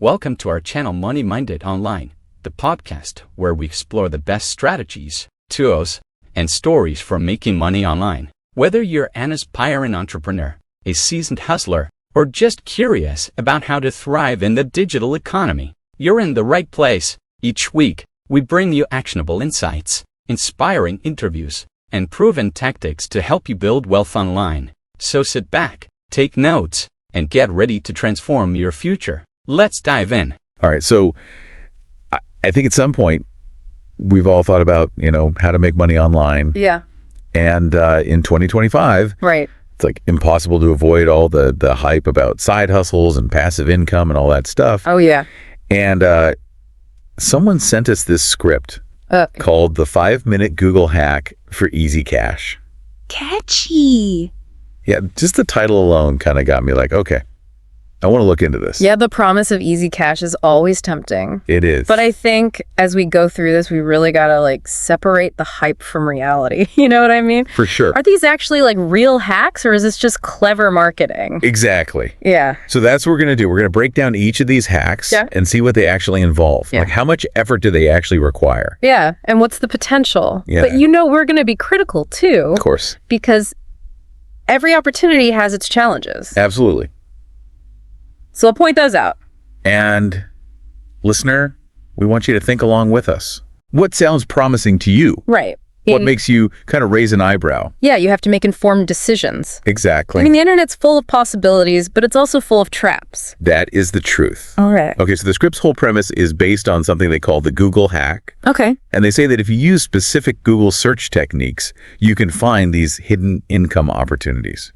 Welcome to our channel Money Minded Online, the podcast where we explore the best strategies, tools, and stories for making money online. Whether you're an aspiring entrepreneur, a seasoned hustler, or just curious about how to thrive in the digital economy, you're in the right place. Each week, we bring you actionable insights, inspiring interviews, and proven tactics to help you build wealth online. So sit back, take notes, and get ready to transform your future. Let's dive in. All right. So I think at some point we've all thought about, how to make money online. Yeah. And in 2025, Right. it's like impossible to avoid all the hype about side hustles and passive income and all that stuff. Oh, yeah. And someone sent us this script Uh, called the 5-Minute Google Hack for Easy Cash. Catchy. Yeah, just the title alone kind of got me like, okay, I want to look into this. Yeah, the promise of easy cash is always tempting. It is. But I think as we go through this, we really got to separate the hype from reality. You know what I mean? For sure. Are these actually real hacks, or is this just clever marketing? Exactly. Yeah. So that's what we're going to do. We're going to break down each of these hacks and see what they actually involve. Yeah. Like how much effort do they actually require? Yeah. And what's the potential? Yeah. But we're going to be critical too, Of course. because every opportunity has its challenges. Absolutely. So I'll point those out. And listener, we want you to think along with us. What sounds promising to you? Right. What makes you kind of raise an eyebrow? Yeah, you have to make informed decisions. Exactly. I mean, the internet's full of possibilities, but it's also full of traps. That is the truth. All right. Okay, so the script's whole premise is based on something they call the Google hack. Okay. And they say that if you use specific Google search techniques, you can find these hidden income opportunities.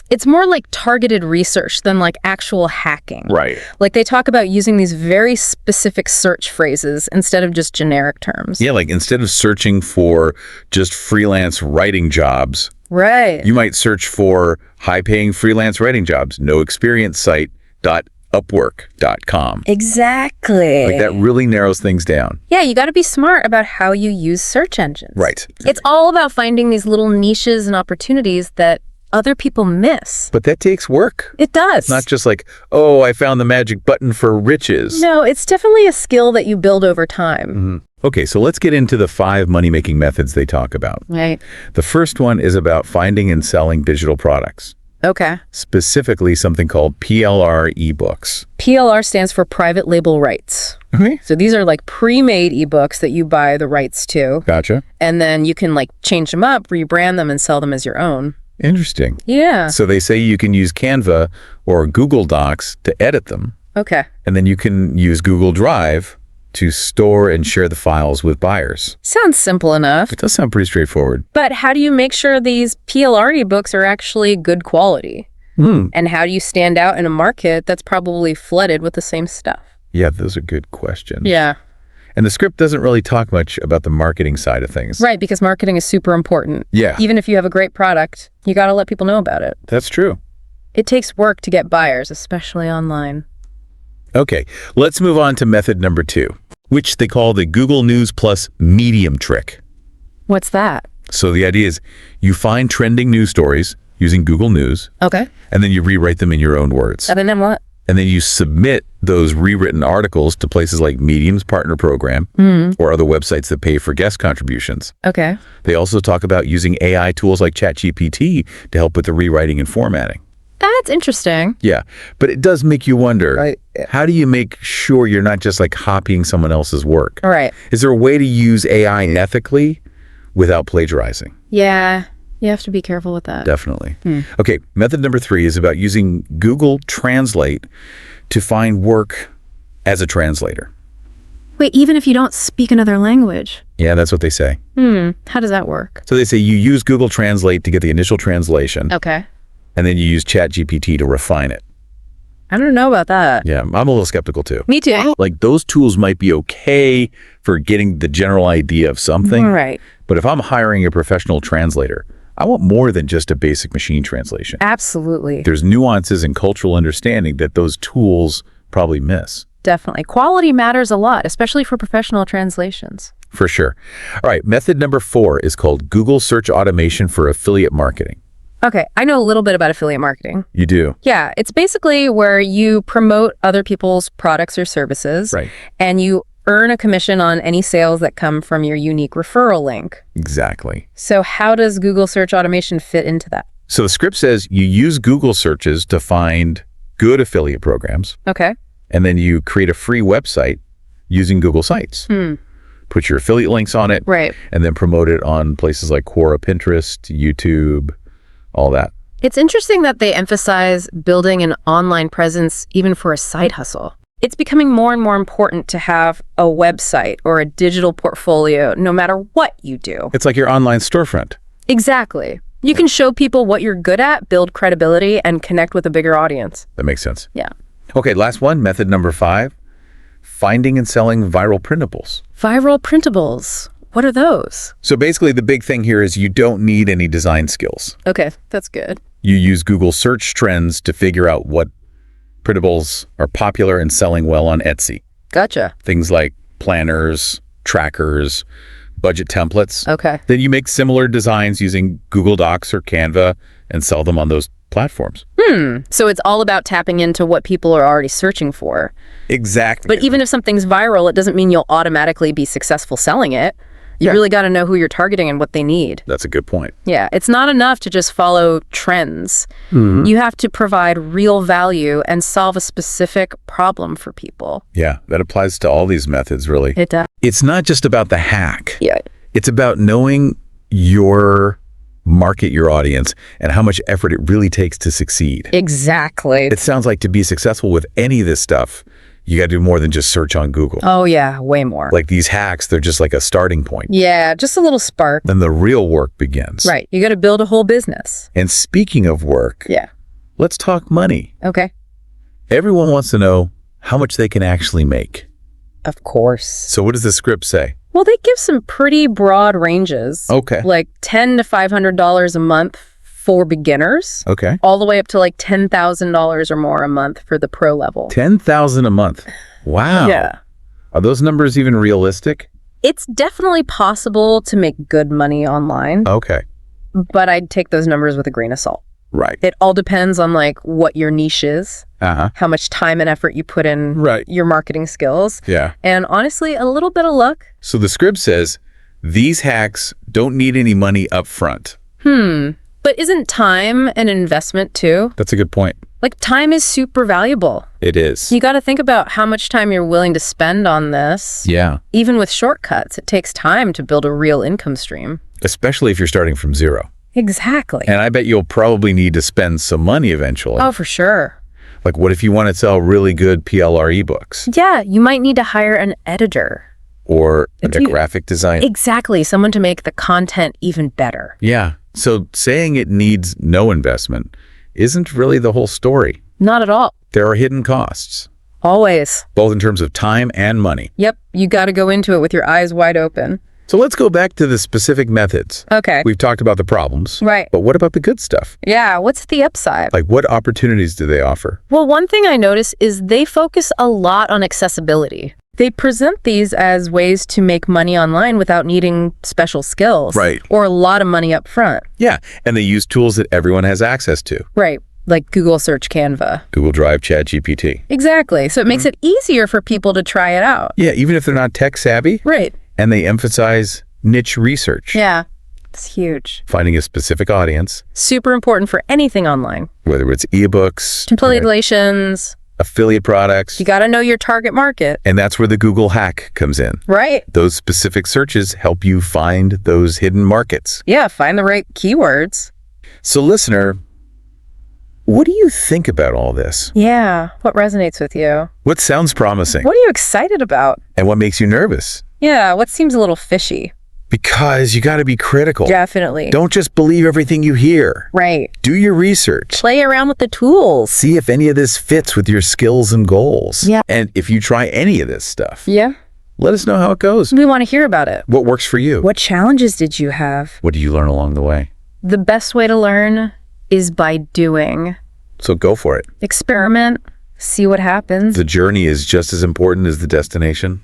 It's more like targeted research than actual hacking. Right. They talk about using these very specific search phrases instead of just generic terms. Yeah, instead of searching for just freelance writing jobs, Right. you might search for high-paying freelance writing jobs, no experience site.upwork.com. Exactly. That really narrows things down. Yeah, you got to be smart about how you use search engines. Right. It's all about finding these little niches and opportunities that other people miss. But that takes work. It does. It's not just I found the magic button for riches. No, it's definitely a skill that you build over time. Okay, so let's get into the 5 money-making methods they talk about. Right. The first one is about finding and selling digital products, Okay. specifically something called PLR ebooks. PLR stands for private label rights. Okay. So these are pre-made ebooks that you buy the rights to, Gotcha. and then you can change them up, rebrand them, and sell them as your own. Interesting. Yeah. So they say you can use Canva or Google Docs to edit them, Okay. and then you can use Google Drive to store and share the files with buyers. Sounds simple enough. It does sound pretty straightforward. But how do you make sure these PLR ebooks are actually good quality? And how do you stand out in a market that's probably flooded with the same stuff? Yeah, those are good questions. Yeah. And the script doesn't really talk much about the marketing side of things. Right, because marketing is super important. Yeah. Even if you have a great product, you got to let people know about it. That's true. It takes work to get buyers, especially online. Okay, let's move on to method number 2, which they call the Google News Plus Medium trick. What's that? So the idea is you find trending news stories using Google News, Okay. and then you rewrite them in your own words. And then what? And then you submit those rewritten articles to places like Medium's partner program or other websites that pay for guest contributions. Okay. They also talk about using AI tools like ChatGPT to help with the rewriting and formatting. That's interesting. Yeah, but it does make you wonder, how do you make sure you're not just copying someone else's work? All right. Is there a way to use AI ethically without plagiarizing? Yeah. You have to be careful with that. Definitely. Okay, method number 3 is about using Google Translate to find work as a translator. Wait, even if you don't speak another language? Yeah, that's what they say. How does that work? So they say you use Google Translate to get the initial translation, Okay. and then you use ChatGPT to refine it. I don't know about that. Yeah, I'm a little skeptical too. Me too. Those tools might be okay for getting the general idea of something, Right. but if I'm hiring a professional translator, I want more than just a basic machine translation. Absolutely. There's nuances and cultural understanding that those tools probably miss. Definitely. Quality matters a lot, especially for professional translations. For sure. All right, method number 4 is called Google Search Automation for Affiliate Marketing. Okay, I know a little bit about affiliate marketing. You do. Yeah, it's basically where you promote other people's products or services. Right. And you earn a commission on any sales that come from your unique referral link. Exactly. So how does Google search automation fit into that? So the script says you use Google searches to find good affiliate programs, Okay. and then you create a free website using Google Sites. Put your affiliate links on it, Right. and then promote it on places like Quora, Pinterest, YouTube, all that. It's interesting that they emphasize building an online presence even for a side hustle. It's becoming more and more important to have a website or a digital portfolio, no matter what you do. It's like your online storefront. Exactly. You can show people what you're good at, build credibility, and connect with a bigger audience. That makes sense. Yeah. Okay, last one, method number 5, finding and selling viral printables. Viral printables. What are those? So basically the big thing here is you don't need any design skills. Okay, that's good. You use Google search trends to figure out what printables are popular and selling well on Etsy. Gotcha. Things like planners, trackers, budget templates. Okay. Then you make similar designs using Google Docs or Canva and sell them on those platforms. So it's all about tapping into what people are already searching for. Exactly. But even if something's viral, it doesn't mean you'll automatically be successful selling it. You really got to know who you're targeting and what they need. That's a good point. Yeah, it's not enough to just follow trends. You have to provide real value and solve a specific problem for people. Yeah, that applies to all these methods, really. It does. It's not just about the hack. Yeah. It's about knowing your market, your audience, and how much effort it really takes to succeed. Exactly. It sounds like to be successful with any of this stuff, you got to do more than just search on Google. Oh, yeah, way more. Like these hacks, they're just like a starting point. Yeah, just a little spark. Then the real work begins. Right. You got to build a whole business. And speaking of work, Yeah. let's talk money. Okay. Everyone wants to know how much they can actually make. Of course. So what does the script say? Well, they give some pretty broad ranges. Okay. Like $10 to $500 a month for beginners, Okay. all the way up to like $10,000 or more a month for the pro level. $10,000 a month. Wow. Yeah. Are those numbers even realistic? It's definitely possible to make good money online, Okay. but I'd take those numbers with a grain of salt. Right. It all depends on like what your niche is, Uh-huh. how much time and effort you put in Right. your marketing skills, Yeah. and honestly, a little bit of luck. So the script says these hacks don't need any money up front. But isn't time an investment too? That's a good point. Like time is super valuable. It is. You got to think about how much time you're willing to spend on this. Yeah. Even with shortcuts, it takes time to build a real income stream. Especially if you're starting from zero. Exactly. And I bet you'll probably need to spend some money eventually. Oh, for sure. Like what if you want to sell really good PLR ebooks Yeah, you might need to hire an editor. or a Dude. graphic designer? Exactly. Someone to make the content even better. Yeah. So saying it needs no investment isn't really the whole story. Not at all. There are hidden costs, Always. both in terms of time and money. Yep. You got to go into it with your eyes wide open. So let's go back to the specific methods. Okay. We've talked about the problems. Right. But what about the good stuff? Yeah. What's the upside? Like what opportunities do they offer? Well, one thing I notice is they focus a lot on accessibility. They present these as ways to make money online without needing special skills. Right. Or a lot of money up front. Yeah. And they use tools that everyone has access to. Right. Like Google Search Canva. Google Drive, ChatGPT. Exactly. So it makes it easier for people to try it out. Yeah, even if they're not tech savvy. Right. And they emphasize niche research. Yeah. It's huge. Finding a specific audience, Super important for anything online. whether it's ebooks, Template relations. affiliate products. You got to know your target market. And that's where the Google hack comes in. Right. Those specific searches help you find those hidden markets. Yeah. Find the right keywords. So listener, what do you think about all this? Yeah. What resonates with you? What sounds promising? What are you excited about? And what makes you nervous? Yeah. What seems a little fishy? Because you got to be critical. Definitely. Don't just believe everything you hear. Right. Do your research. Play around with the tools. See if any of this fits with your skills and goals. Yeah. And if you try any of this stuff, Yeah. let us know how it goes. We want to hear about it. What works for you? What challenges did you have? What do you learn along the way? The best way to learn is by doing. So go for it. Experiment. See what happens. The journey is just as important as the destination.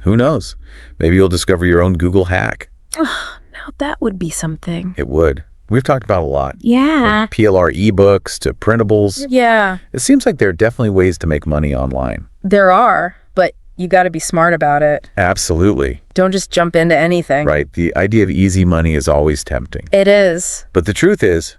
Who knows? Maybe you'll discover your own Google hack. Now that would be something. It would. We've talked about a lot. Yeah. PLR ebooks to printables. Yeah. It seems like there are definitely ways to make money online. There are, but you got to be smart about it. Absolutely. Don't just jump into anything. Right. The idea of easy money is always tempting. It is. But the truth is,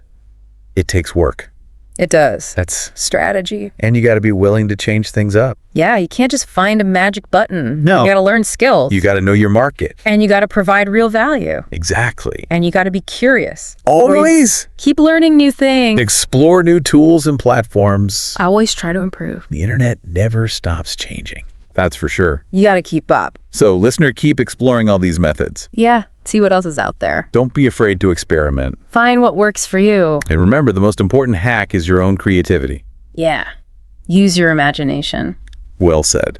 it takes work. It does. That's Strategy. And you got to be willing to change things up. Yeah, you can't just find a magic button. No. You got to learn skills. You got to know your market. And you got to provide real value. Exactly. And you got to be curious. Always Keep learning new things. explore new tools and platforms. I always try to improve. The internet never stops changing. That's for sure. You got to keep up. So, listener, keep exploring all these methods. Yeah, see what else is out there. Don't be afraid to experiment. Find what works for you. And remember, the most important hack is your own creativity. Yeah. Use your imagination. Well said.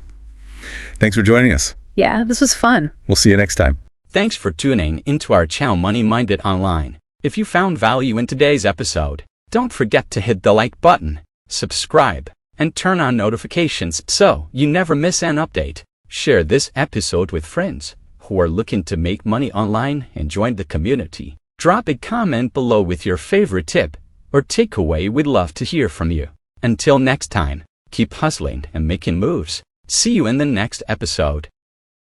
Thanks for joining us. Yeah, this was fun. We'll see you next time. Thanks for tuning into our channel Money Minded Online. If you found value in today's episode, don't forget to hit the like button, subscribe, and turn on notifications so you never miss an update. Share this episode with friends who are looking to make money online and join the community. Drop a comment below with your favorite tip or takeaway. We'd love to hear from you. Until next time, keep hustling and making moves. See you in the next episode.